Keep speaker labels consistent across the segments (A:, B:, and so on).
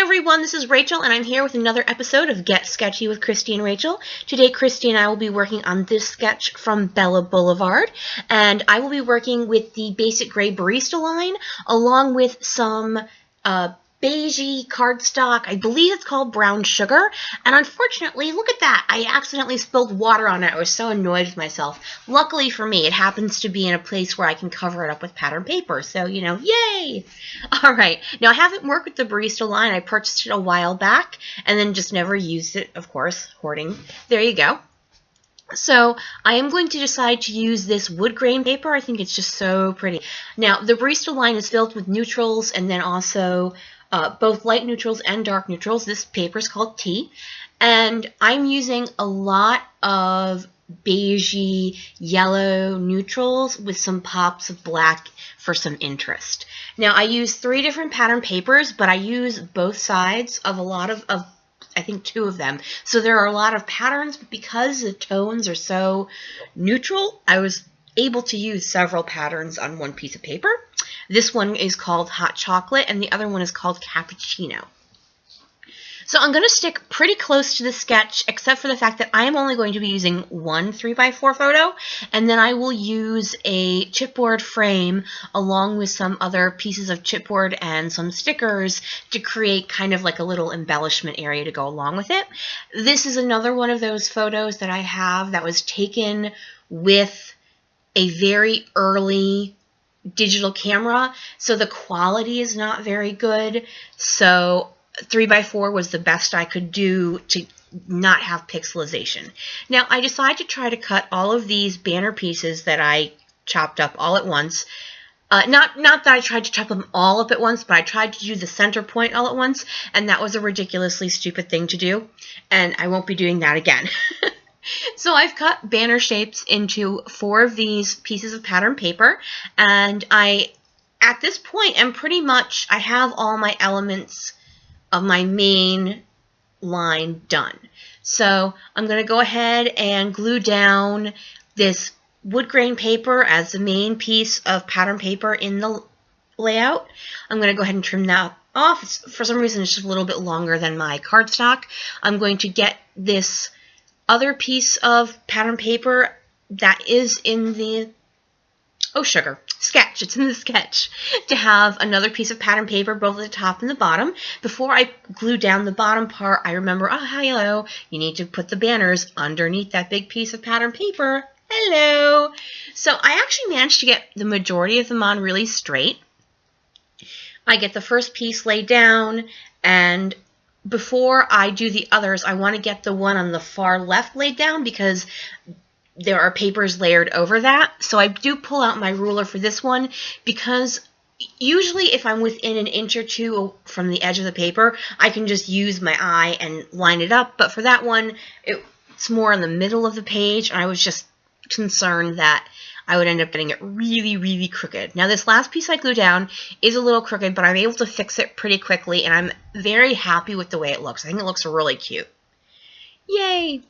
A: everyone, this is Rachel, and I'm here with another episode of Get Sketchy with Christy and Rachel. Today, Christy and I will be working on this sketch from Bella Boulevard, and I will be working with the Basic Gray Barista line, along with some beigey cardstock. I believe it's called brown sugar, and unfortunately, look at that, I accidentally spilled water on it. I was so annoyed with myself. Luckily for me, it happens to be in a place where I can cover it up with pattern paper, so, you know, yay! Alright, now I haven't worked with the barista line. I purchased it a while back, and then just never used it, of course, hoarding. There you go. So I am going to decide to use this wood grain paper. I think it's just so pretty. Now, the barista line is filled with neutrals and then also both light neutrals and dark neutrals. This paper is called Tea, and I'm using a lot of beigey yellow neutrals with some pops of black for some interest. Now, I use 3 different pattern papers, but I use both sides of a lot of I think 2 of them. So there are a lot of patterns, but because the tones are so neutral, I was able to use several patterns on one piece of paper. This one is called Hot Chocolate, and the other one is called Cappuccino. So I'm going to stick pretty close to the sketch, except for the fact that I am only going to be using one 3x4 photo, and then I will use a chipboard frame along with some other pieces of chipboard and some stickers to create kind of like a little embellishment area to go along with it. This is another one of those photos that I have that was taken with a very early digital camera, so the quality is not very good. So 3x4 was the best I could do to not have pixelization. Now, I decided to try to cut all of these banner pieces that I chopped up all at once. Not that I tried to chop them all up at once, but I tried to do the center point all at once, and that was a ridiculously stupid thing to do, and I won't be doing that again. So I've cut banner shapes into 4 of these pieces of pattern paper, and at this point, I have all my elements of my main line done. So I'm going to go ahead and glue down this wood grain paper as the main piece of pattern paper in the layout. I'm going to go ahead and trim that off. For some reason, it's just a little bit longer than my cardstock. I'm going to get this other piece of pattern paper that is in the sketch. It's in the sketch to have another piece of pattern paper both at the top and the bottom. Before I glue down the bottom part, I remember, oh, hello, you need to put the banners underneath that big piece of pattern paper. Hello. So I actually managed to get the majority of them on really straight. I get the first piece laid down, and before I do the others, I want to get the one on the far left laid down because there are papers layered over that. So I do pull out my ruler for this one because usually if I'm within an inch or 2 from the edge of the paper, I can just use my eye and line it up. But for that one, it's more in the middle of the page, and I was just concerned that I would end up getting it really, really crooked. Now, this last piece I glue down is a little crooked, but I'm able to fix it pretty quickly, and I'm very happy with the way it looks. I think it looks really cute. Yay!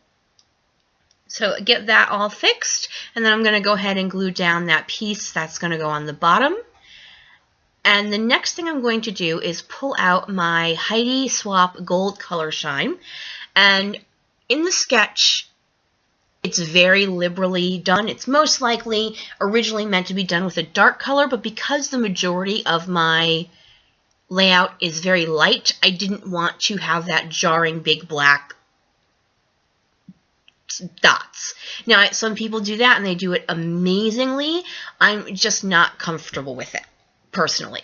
A: So get that all fixed, and then I'm going to go ahead and glue down that piece that's going to go on the bottom. And the next thing I'm going to do is pull out my Heidi Swap Gold Color Shine. And in the sketch, it's very liberally done. It's most likely originally meant to be done with a dark color, but because the majority of my layout is very light, I didn't want to have that jarring big black dots. Now, some people do that and they do it amazingly. I'm just not comfortable with it, personally.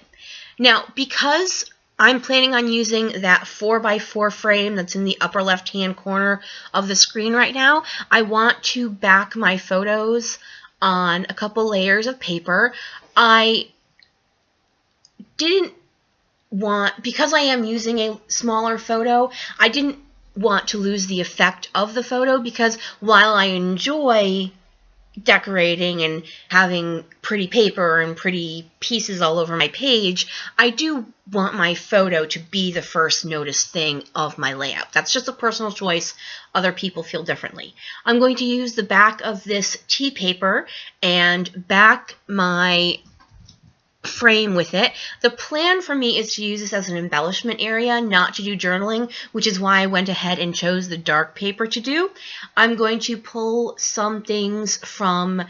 A: Now, because I'm planning on using that 4x4 frame that's in the upper left-hand corner of the screen right now, I want to back my photos on a couple layers of paper. I didn't want, because I am using a smaller photo, I didn't want to lose the effect of the photo, because while I enjoy decorating and having pretty paper and pretty pieces all over my page, I do want my photo to be the first noticed thing of my layout. That's just a personal choice. Other people feel differently. I'm going to use the back of this tea paper and back my frame with it. The plan for me is to use this as an embellishment area, not to do journaling, which is why I went ahead and chose the dark paper to do. I'm going to pull some things from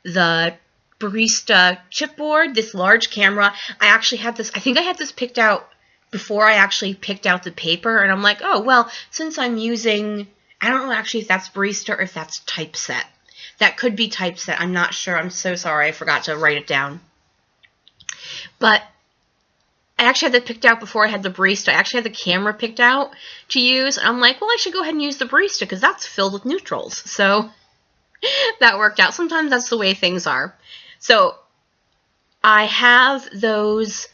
A: the Barista chipboard, this large camera. I actually had this, I think I had this picked out before I actually picked out the paper, and I'm like, oh, well, since I'm using, I don't know actually if that's Barista or if that's Typeset. That could be Typeset, I'm not sure, I'm so sorry, I forgot to write it down. But I actually had that picked out before I had the Barista. I actually had the camera picked out to use, and I'm like, well, I should go ahead and use the Barista because that's filled with neutrals. So that worked out. Sometimes that's the way things are. So I have those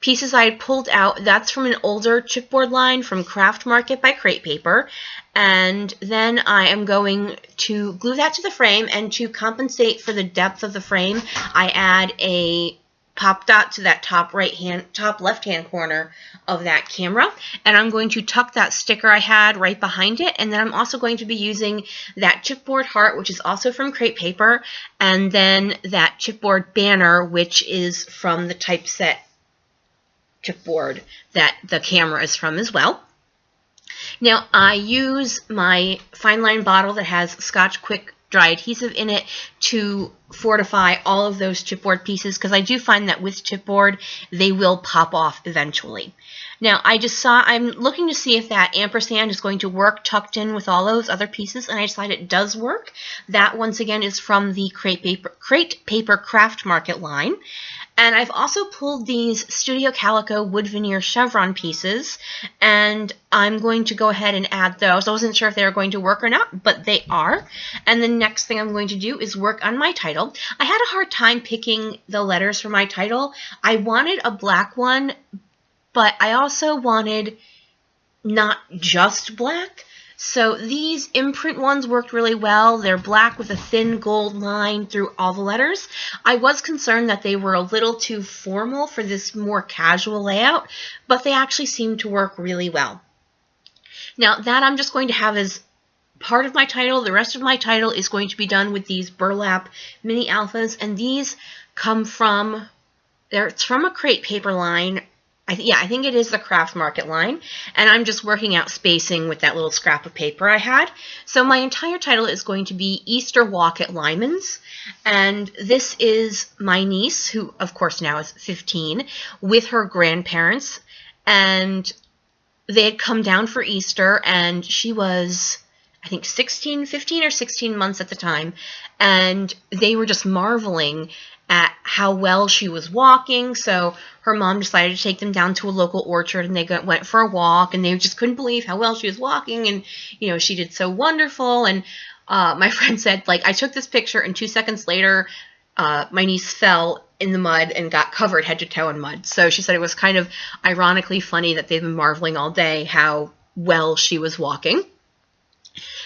A: pieces I had pulled out. That's from an older chipboard line from Craft Market by Crate Paper. And then I am going to glue that to the frame, and to compensate for the depth of the frame, I add a pop dot to that top left hand corner of that camera, and I'm going to tuck that sticker I had right behind it. And then I'm also going to be using that chipboard heart, which is also from Crate Paper, and then that chipboard banner, which is from the Typeset chipboard that the camera is from as well. Now I use my fine line bottle that has Scotch Quick dry adhesive in it to fortify all of those chipboard pieces, because I do find that with chipboard they will pop off eventually. Now I'm looking to see if that ampersand is going to work tucked in with all those other pieces, and I decided it does work. That once again is from the Crate Paper Craft Market line. And I've also pulled these Studio Calico wood veneer chevron pieces, and I'm going to go ahead and add those. I wasn't sure if they were going to work or not, but they are. And the next thing I'm going to do is work on my title. I had a hard time picking the letters for my title. I wanted a black one, but I also wanted not just black. So these imprint ones worked really well. They're black with a thin gold line through all the letters. I was concerned that they were a little too formal for this more casual layout, but they actually seem to work really well. Now that I'm just going to have as part of my title. The rest of my title is going to be done with these burlap mini alphas, and these come from, it's from a Crate Paper line. I think it is the Craft Market line, and I'm just working out spacing with that little scrap of paper I had. So my entire title is going to be Easter Walk at Lyman's, and this is my niece, who of course now is 15, with her grandparents, and they had come down for Easter, and she was, I think, 15 or 16 months at the time, and they were just marveling at how well she was walking. So her mom decided to take them down to a local orchard, and they went for a walk, and they just couldn't believe how well she was walking, and you know, she did so wonderful. And my friend said, like, I took this picture, and 2 seconds later my niece fell in the mud and got covered head to toe in mud. So she said it was kind of ironically funny that they've been marveling all day how well she was walking.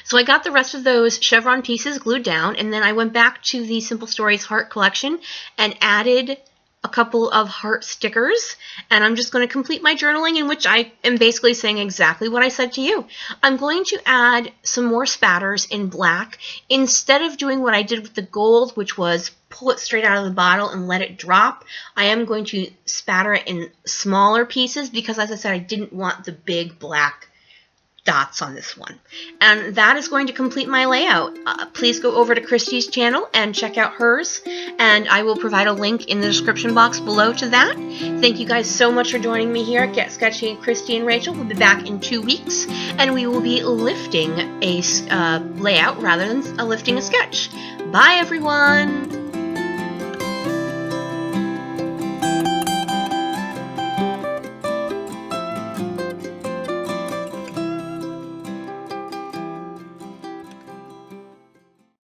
A: So I got the rest of those chevron pieces glued down, and then I went back to the Simple Stories Heart collection and added a couple of heart stickers, and I'm just going to complete my journaling, in which I am basically saying exactly what I said to you. I'm going to add some more spatters in black. Instead of doing what I did with the gold, which was pull it straight out of the bottle and let it drop, I am going to spatter it in smaller pieces because, as I said, I didn't want the big black dots on this one. And that is going to complete my layout. Please go over to Christy's channel and check out hers, and I will provide a link in the description box below to that. Thank you guys so much for joining me here at Get Sketchy with Christy and Rachel. We'll be back in 2 weeks, and we will be lifting a layout rather than lifting a sketch. Bye, everyone!